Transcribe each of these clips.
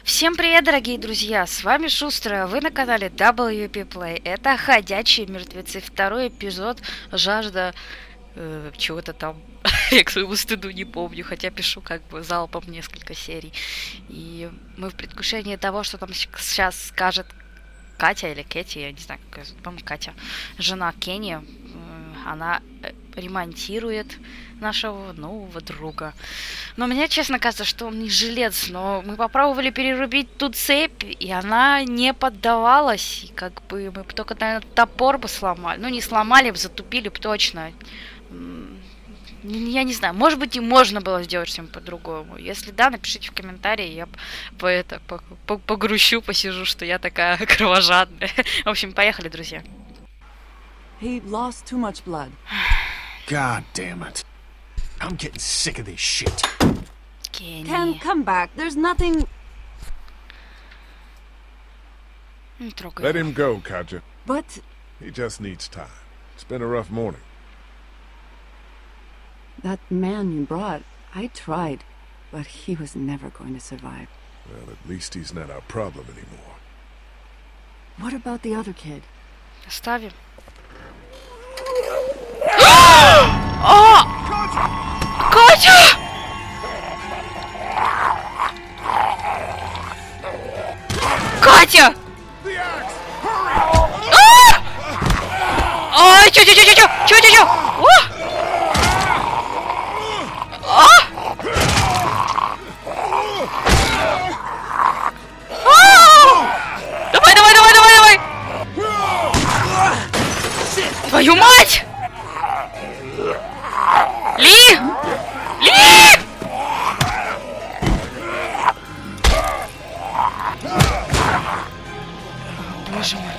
Всем привет, дорогие друзья! С вами Шустрая, вы на канале Геймплей. Это ходячие мертвецы. Второй эпизод. Жажда чего-то там. Я к своему стыду не помню, хотя пишу как бы залпом несколько серий. И мы в предвкушении того, что там сейчас скажет Катя или Кэти, я не знаю, как ее зовут, по-моему, Катя, жена Кенни. Она ремонтирует нашего нового друга. Но мне, честно, кажется, что он не жилец, но мы попробовали перерубить ту цепь, и она не поддавалась. И как бы мы только, наверное, топор бы сломали. Ну, не сломали бы, затупили бы точно. Я не знаю, может быть, и можно было сделать что-нибудь по-другому. Если да, напишите в комментарии, я погрущу, посижу, что я такая кровожадная. В общем, поехали, друзья. He lost too much blood. God damn it. I'm getting sick of this shit. Ken, come back. There's nothing... Let him go, Katja. But... He just needs time. It's been a rough morning. That man you brought, I tried, but he was never going to survive. Well, at least he's not our problem anymore. What about the other kid? Оставим. Катя! Катя! Ой, чё? Давай! Твою мать! Ли! Боже мой.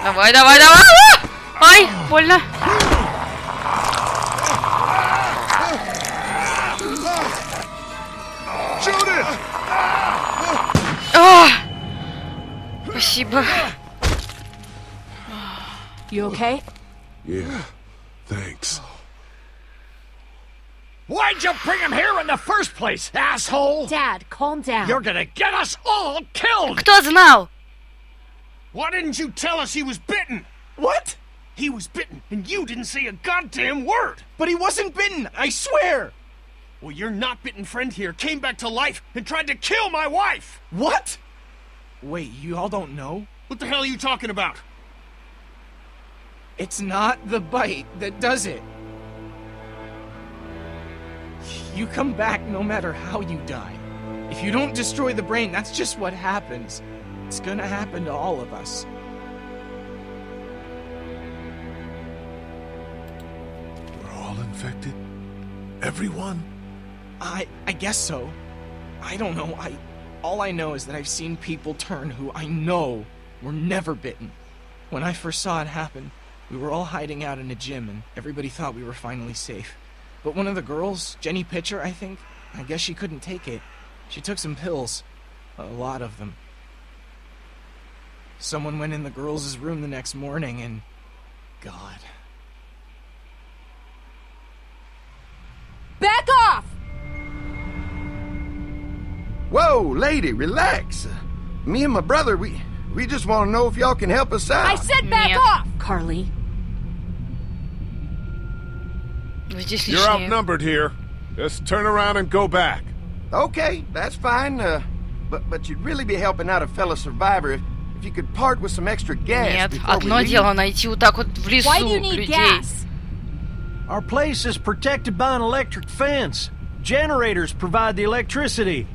Давай! Ай, больно. Спасибо. You okay? Yeah, thanks. Why'd you bring him here in the first place, asshole? Dad, calm down. You're gonna get us all killed! Кто знал? Why didn't you tell us he was bitten? What? He was bitten, and you didn't say a goddamn word! But he wasn't bitten, I swear! Well, your not-bitten friend here came back to life and tried to kill my wife! What? Wait, you all don't know? What the hell are you talking about? It's not the bite that does it. You come back no matter how you die. If you don't destroy the brain, that's just what happens. It's gonna happen to all of us. We're all infected? Everyone? I guess so. I don't know. All I know is that I've seen people turn who I know were never bitten. When I first saw it happen, we were all hiding out in a gym and everybody thought we were finally safe. But one of the girls, Jenny Pitcher, I think, I guess she couldn't take it. She took some pills. A lot of them. Someone went in the girls' room the next morning and... God. Back off! Whoa, lady, relax. Me and my brother, we just want to know if y'all can help us out. I said back Нет. off! Carly. Здесь You're лишнее. outnumbered here. Just turn around and go back. Okay, that's fine. But you'd really be helping out a fellow survivor if you could part with some extra gas Нет, before we одно leave. дело найти вот так вот в лесу Why do you need людей. gas? Our place is protected by an electric fence. Generators provide the electricity.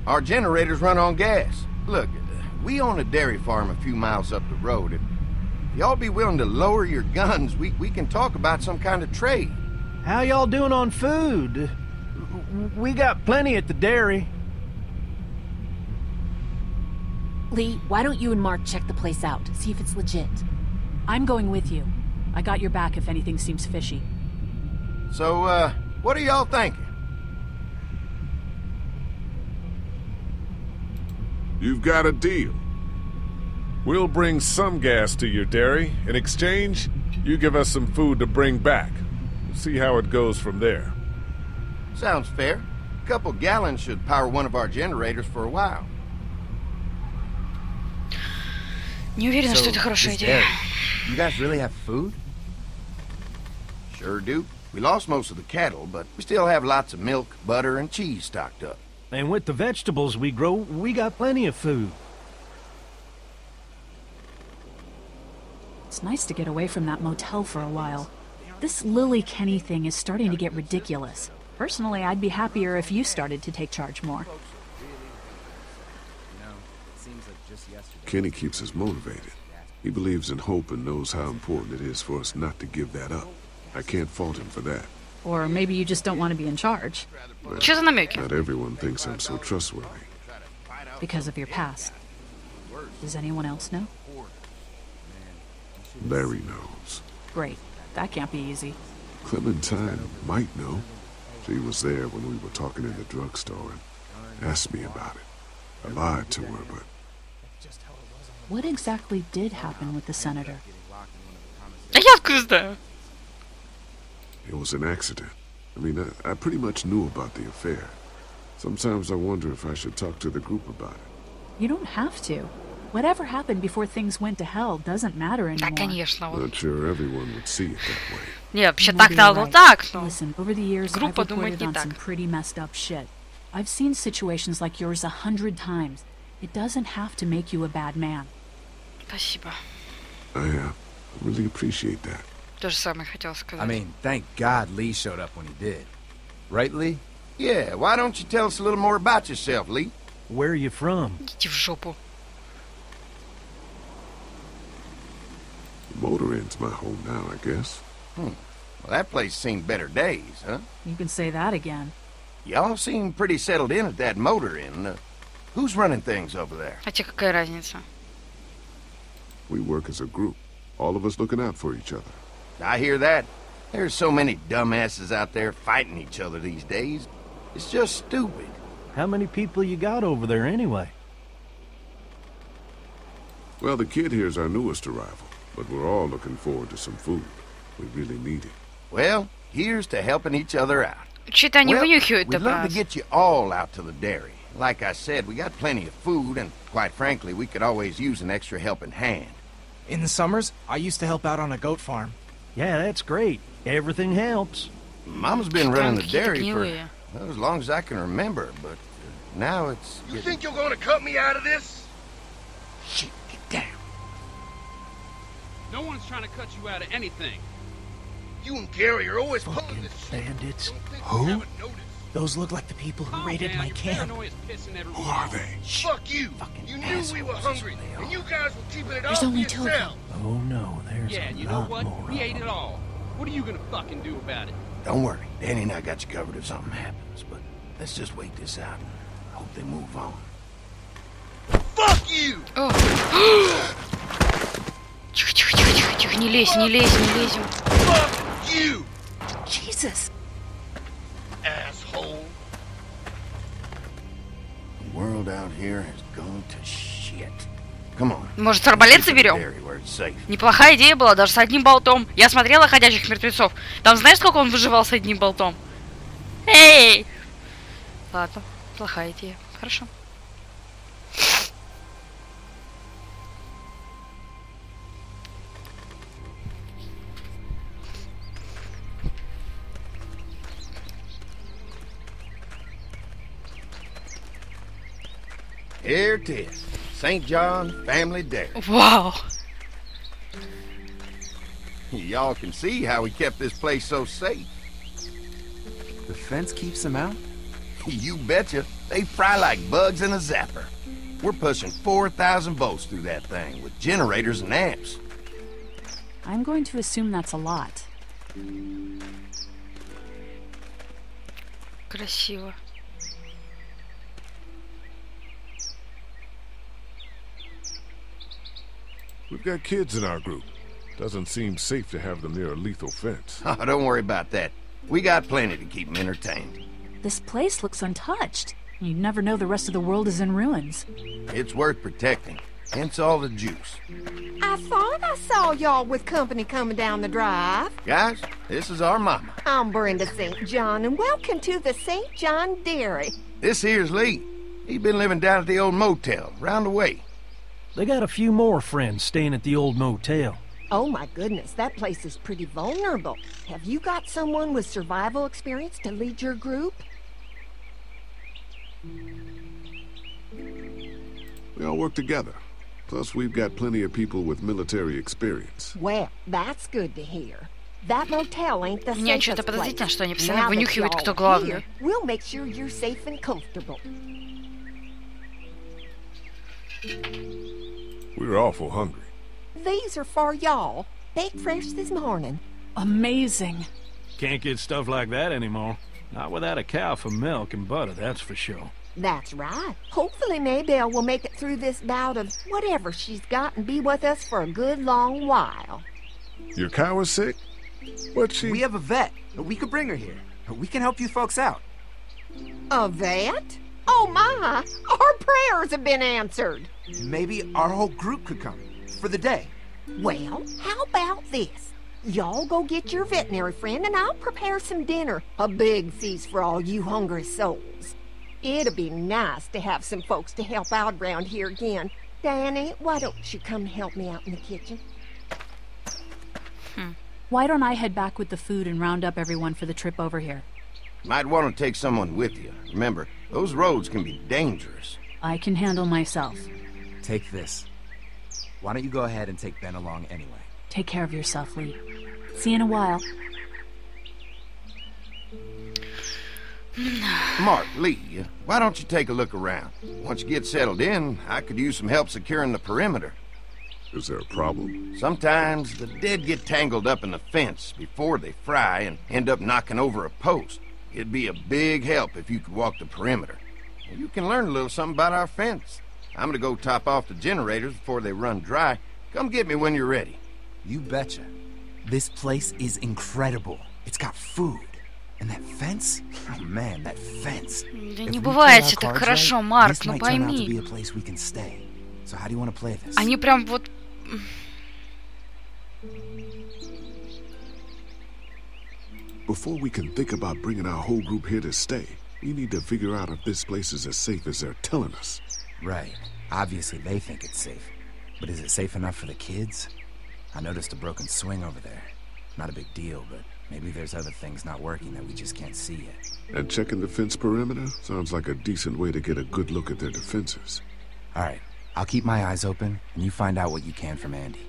Our generators run on gas. Look, we own a dairy farm a few miles up the road. If y'all be willing to lower your guns, we can talk about some kind of trade. How y'all doing on food? We got plenty at the dairy. Lee, why don't you and Mark check the place out, see if it's legit? I'm going with you. I got your back if anything seems fishy. So, what are y'all thinking? You've got a deal. We'll bring some gas to your dairy. In exchange, you give us some food to bring back. We'll see how it goes from there. Sounds fair. couple gallons should power one of our generators for a while. Не уверена, что это хорошая идея. You guys really have food? Sure do. We lost most of the cattle, but we still have lots of milk, butter, and cheese stocked up. And with the vegetables we grow, we got plenty of food. It's nice to get away from that motel for a while. This Lily Kenny thing is starting to get ridiculous. Personally, I'd be happier if you started to take charge more. Kenny keeps us motivated. He believes in hope and knows how important it is for us not to give that up. I can't fault him for that. Or maybe you just don't want to be in charge. Что за намеки? Not everyone thinks I'm so trustworthy. Because of your past. Does anyone else know? Larry knows. Great. That can't be easy. Clementine might know. She was there when we were talking in the drugstore and asked me about it. I lied to her, but... What exactly did happen with the senator? Я откуда знаю? It was an accident. I mean, I pretty much knew about the affair. Sometimes I wonder if I should talk to the group about it. You don't have to. Whatever happened before things went to hell doesn't matter anymore. Да, конечно. Not sure everyone would see it that way. Не, вообще так надо так, но... Listen, over the years, I've Группа думает reported не on так. some pretty messed up shit. I've seen situations like yours 100 times. It doesn't have to make you a bad man. Спасибо. I really appreciate that. То же самое хотел сказать. I mean, thank God Lee showed up when he did. Right, Lee? Yeah, why don't you tell us a little more about yourself, Lee? Where are you from? Идите в жопу. Motor Inn's my home now, I guess. Well, that place seen better days, huh? You can say that again. Y'all seem pretty settled in at that motor inn. Who's running things over there? А тебе какая разница? We work as a group, all of us looking out for each other. I hear that. There's so many dumbasses out there fighting each other these days. It's just stupid. How many people you got over there anyway? Well, the kid here's our newest arrival, but we're all looking forward to some food. We really need it. Well, here's to helping each other out. Что-то они вынюхивают-то, we'd love брат. to get you all out to the dairy. Like I said, we got plenty of food, and quite frankly, we could always use an extra helping hand. In the summers, I used to help out on a goat farm. Yeah, that's great. Everything helps. Mama's been running the dairy for гнилые. well, as long as I can remember, but now it's... You think you're gonna cut me out of this? Shit, get down. No one's trying to cut you out of anything. You and Gary are always pulling Fucking this shit. bandits. Don't think Who? we haven't noticed. Those look like the people who Calm raided down, my your camp. paranoia's pissing everywhere. Who are they? Fuck you. Fucking You knew we were assholes, hungry, they are. and you guys were keeping it There's all only to two of yourself. Oh no, there's Yeah, a you know lot what? more. We ate it all. What are you gonna fucking do about it? Don't worry, Danny and I got you covered if something happens, but let's just wait this out and hope they move on. Fuck you. О. Тихо, тихо, тихо, тихо, тихо, не лезь, не лезь, не лезем. Fuck you, Jesus. asshole. The world out here has gone to shit. Come on. Может, арбалет Get to the заберем? dairy where it's safe. Неплохая идея была, даже с одним болтом. Я смотрела «Ходячих мертвецов». Там знаешь, сколько он выживал с одним болтом? Эй! Ладно, плохая идея. Хорошо. Here it is. St. John Family Dairy. Вау! Y'all can see how we kept this place so safe. The fence keeps them out? You betcha. They fry like bugs in a zapper. We're pushing 4,000 volts through that thing with generators and amps. I'm going to assume that's a lot. Красиво. We've got kids in our group. Doesn't seem safe to have them near a lethal fence. Oh, don't worry about that. We got plenty to keep them entertained. This place looks untouched. You'd never know the rest of the world is in ruins. It's worth protecting. Hence all the juice. I thought I saw y'all with company coming down the drive. Guys, this is our mama. I'm Brenda St. John, and welcome to the St. John Dairy. This here's Lee. He's been living down at the old motel, round the way. They got a few more friends staying at the old motel. Oh my goodness, that place is pretty vulnerable. Have you got someone with survival experience to lead your group? We all work together. Plus, we've got plenty of people with military experience. Well, that's good to hear. That motel ain't the Мне что-то safest подозрительно, place. что они постоянно Now that вынюхивают, y'all кто here, главный. we'll make sure you're safe and comfortable. We're awful hungry. These are for y'all. Baked fresh this morning. Amazing. Can't get stuff like that anymore. Not without a cow for milk and butter, that's for sure. That's right. Hopefully Maybelle will make it through this bout of whatever she's got and be with us for a good long while. Your cow is sick? What's she? We have a vet. We could bring her here. We can help you folks out. A vet? Oh my! Our prayers have been answered. Maybe our whole group could come. For the day. Well, how about this? Y'all go get your veterinary friend and I'll prepare some dinner. A big feast for all you hungry souls. It'd be nice to have some folks to help out around here again. Danny, why don't you come help me out in the kitchen? Why don't I head back with the food and round up everyone for the trip over here? Might want to take someone with you. Remember, those roads can be dangerous. I can handle myself. Take this. Why don't you go ahead and take Ben along anyway? Take care of yourself, Lee. See you in a while. Mark, Lee, why don't you take a look around? Once you get settled in, I could use some help securing the perimeter. Is there a problem? Sometimes the dead get tangled up in the fence before they fry and end up knocking over a post. It'd be a big help if you could walk the perimeter. You can learn a little something about our fence. I'm gonna go top off the generators before they run dry. Come get me when you're ready. You betcha. This place is incredible. It's got food. And that fence? Oh man, that fence. Да не бывает все так хорошо, Марк, ну пойми. Они прям вот... Before we can think about bringing our whole group here to stay, we need to figure out if this place is as safe as they're telling us. Right. Obviously they think it's safe. But is it safe enough for the kids? I noticed a broken swing over there. Not a big deal, but maybe there's other things not working that we just can't see yet. And checking the fence perimeter sounds like a decent way to get a good look at their defenses. All right. I'll keep my eyes open, and you find out what you can from Andy.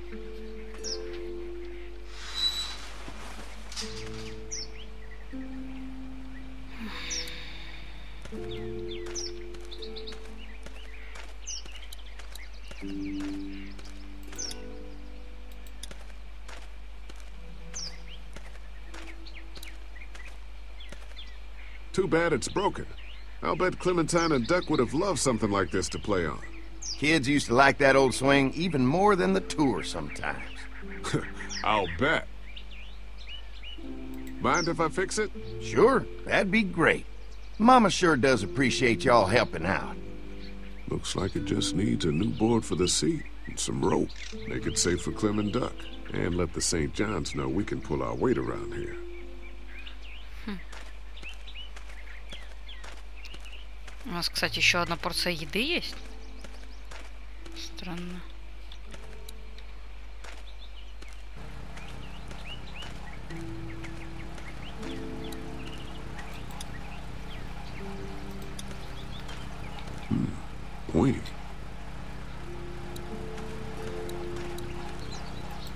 Too bad it's broken. I'll bet Clementine and Duck would have loved something like this to play on. Kids used to like that old swing even more than the tour sometimes. I'll bet. Mind if I fix it? Sure, that'd be great. Mama sure does appreciate y'all helping out. Looks like it just needs a new board for the seat and some rope. Make it safe for Clem and Duck. And let the St. John's know we can pull our weight around here. У нас, кстати, еще одна порция еды есть. Странно. Wait.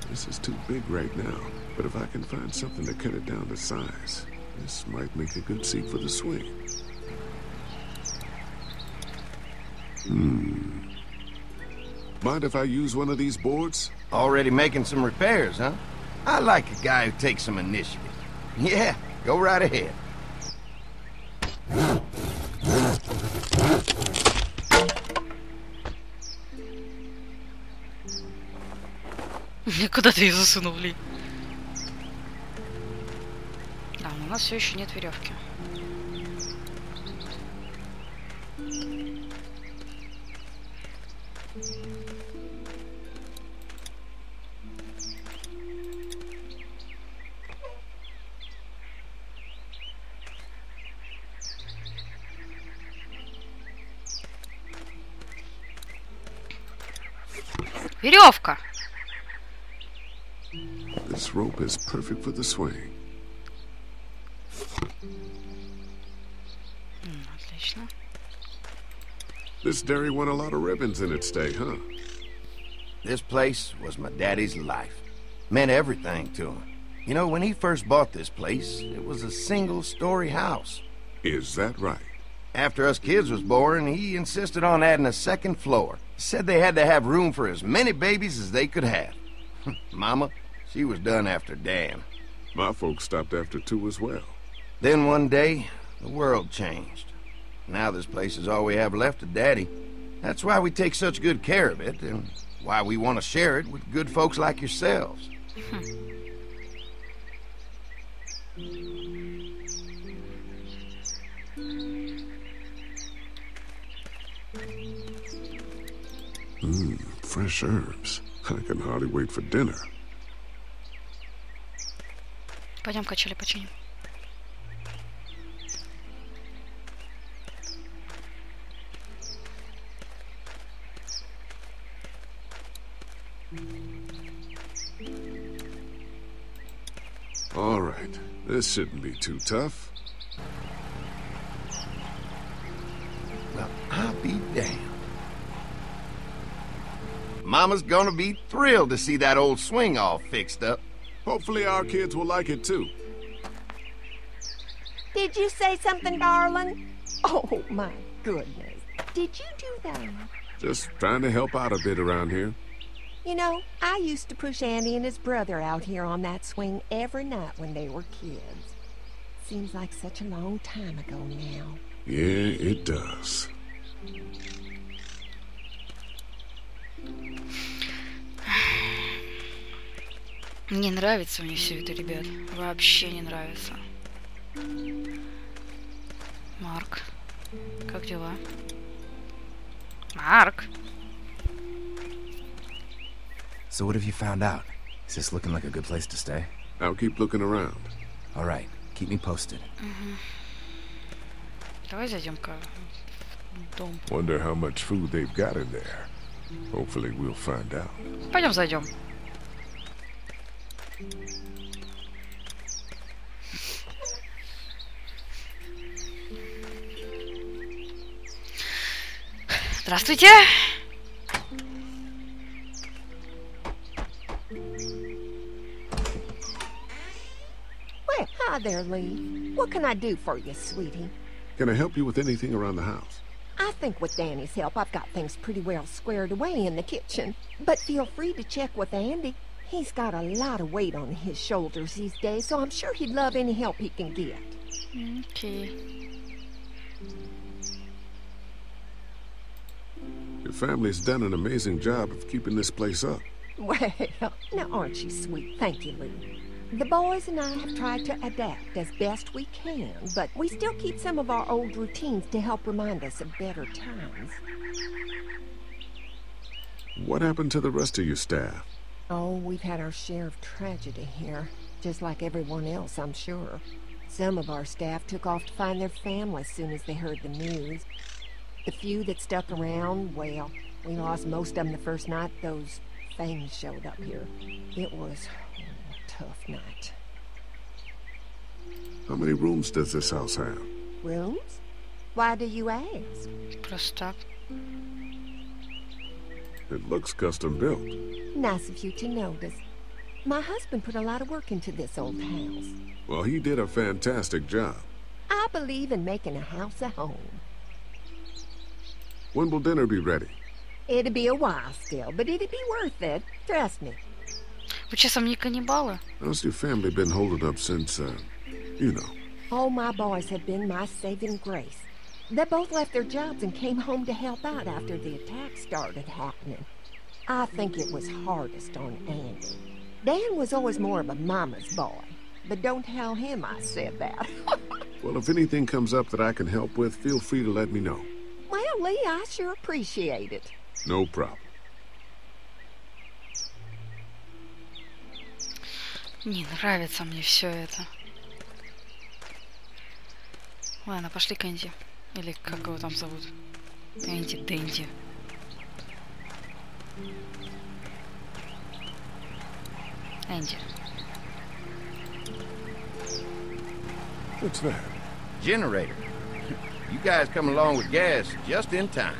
This is too big right now, but if I can find something to cut it down to size, this might make a good seat for the swing. Mind if I use one of these boards? Already making some repairs, huh? I like a guy who takes some initiative. Yeah, go right ahead. Куда ты ее засунул, Ли? Да, но у нас все еще нет веревки. Веревка. This rope is perfect for the swing. Отлично. This dairy won a lot of ribbons in its day, huh? This place was my daddy's life. Meant everything to him. You know, when he first bought this place, it was a single-story house. Is that right? After us kids was born, he insisted on adding a second floor. Said they had to have room for as many babies as they could have. Mama, she was done after Dan. My folks stopped after 2 as well. Then one day, the world changed. Now this place is all we have left of Daddy. That's why we take such good care of it, and why we want to share it with good folks like yourselves. Fresh herbs. I can hardly wait for dinner. Пойдем качели починим. All right. This shouldn't be too tough. Well, I'll be damned. Mama's gonna be thrilled to see that old swing all fixed up. Hopefully our kids will like it too. Did you say something, darling? Oh, my goodness. Did you do that? Just trying to help out a bit around here. You know, I used to push Andy and his brother out here on that swing every night when they were kids. Seems like such a long time ago now. Yeah, it does. Не нравится мне все это, ребят. Вообще не нравится. Марк, как дела? Марк! So what have you found out? Is this looking like a good place to stay? I'll keep looking around. All right, keep me posted. Давай зайдем-ка в дом. Wonder how much food they've got in there. Hopefully we'll find out. Пойдем зайдем. Здравствуйте. Well, hi there, Lee. What can I do for you, sweetie? Can I help you with anything around the house? I think with Danny's help, I've got things pretty well squared away in the kitchen. But feel free to check with Andy. He's got a lot of weight on his shoulders these days, so I'm sure he'd love any help he can get. Okay. Your family's done an amazing job of keeping this place up. Well, now aren't you sweet? Thank you, Lee. The boys and I have tried to adapt as best we can, but we still keep some of our old routines to help remind us of better times. What happened to the rest of your staff? Oh, we've had our share of tragedy here, just like everyone else, I'm sure. Some of our staff took off to find their families as soon as they heard the news. The few that stuck around, well, we lost most of them the first night those things showed up here. It was a tough night. How many rooms does this house have? Rooms? Why do you ask? Просто так. It looks custom built. Nice of you to notice. My husband put a lot of work into this old house. Well, he did a fantastic job. I believe in making a house a home. When will dinner be ready? It'll be a while still, but it'll be worth it. Trust me. Вы часом не каннибалы? How's your family been holding up since, you know? All my boys have been my saving grace. They both left their jobs and came home to help out after the attack started happening. I think it was hardest on Andy. Dan was always more of a mama's boy, but don't tell him I said that. Well, if anything comes up that I can help with, feel free to let me know. Well, Lee, I sure appreciate it. No problem. Не нравится мне все это. Ладно, пошли к Энди. Или как его там зовут? Энди, Дэнди. Энди. What's that? Generator. You guys come along with gas just in time.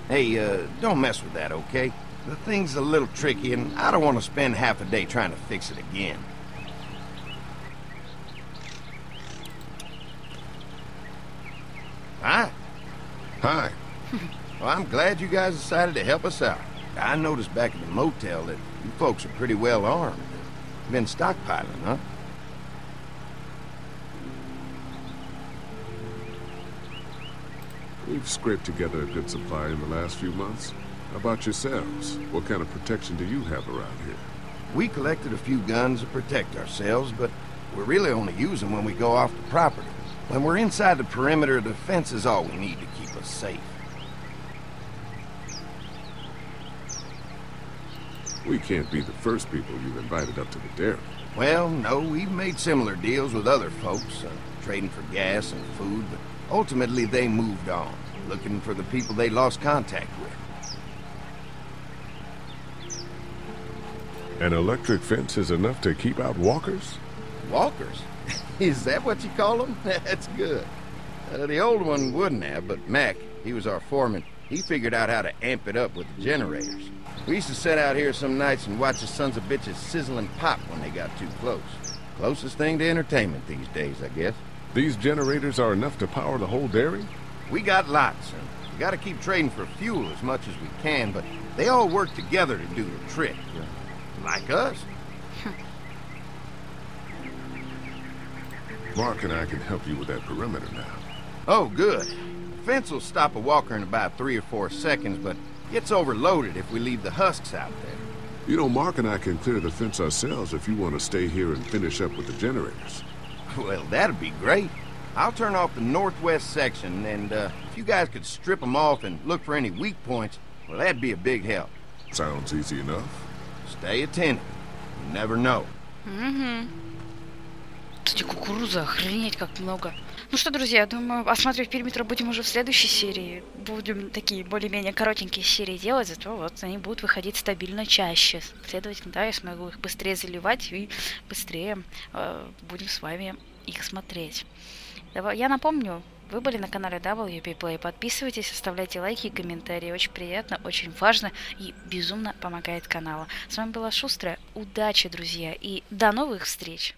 Hey, don't mess with that, okay? The thing's a little tricky, and I don't want to spend half a day trying to fix it again. Hi. Hi. Well, I'm glad you guys decided to help us out. I noticed back at the motel that you folks are pretty well armed. Been stockpiling, huh? We've scraped together a good supply in the last few months. How about yourselves? What kind of protection do you have around here? We collected a few guns to protect ourselves, but we're really only use them when we go off the property. When we're inside the perimeter, the fence is all we need to keep us safe. We can't be the first people you've invited up to the dairy. Well, no, we've made similar deals with other folks, trading for gas and food, but ultimately they moved on, looking for the people they lost contact with. An electric fence is enough to keep out walkers? Walkers? Is that what you call them? That's good. The old one wouldn't have, but Mac, he was our foreman, he figured out how to amp it up with the generators. We used to sit out here some nights and watch the sons of bitches sizzle and pop when they got too close. Closest thing to entertainment these days, I guess. These generators are enough to power the whole dairy? We got lots, and we gotta keep trading for fuel as much as we can, but they all work together to do the trick. Like us. Mark and I can help you with that perimeter now. Oh, good. The fence will stop a walker in about 3 or 4 seconds, but gets overloaded if we leave the husks out there. You know, Mark and I can clear the fence ourselves if you want to stay here and finish up with the generators. Well, that'd be great. I'll turn off the northwest section, and if you guys could strip them off and look for any weak points, well, that'd be a big help. Sounds easy enough. Stay attentive. You never know. Кстати, кукуруза, охренеть как много. Ну что, друзья, я думаю, осматривать периметр будем уже в следующей серии. Будем такие более-менее коротенькие серии делать, зато вот они будут выходить стабильно чаще. Следовательно, да, я смогу их быстрее заливать и быстрее будем с вами их смотреть. Я напомню, вы были на канале WPPlay. Подписывайтесь, оставляйте лайки и комментарии. Очень приятно, очень важно и безумно помогает каналу. С вами была Шустрая. Удачи, друзья, и до новых встреч!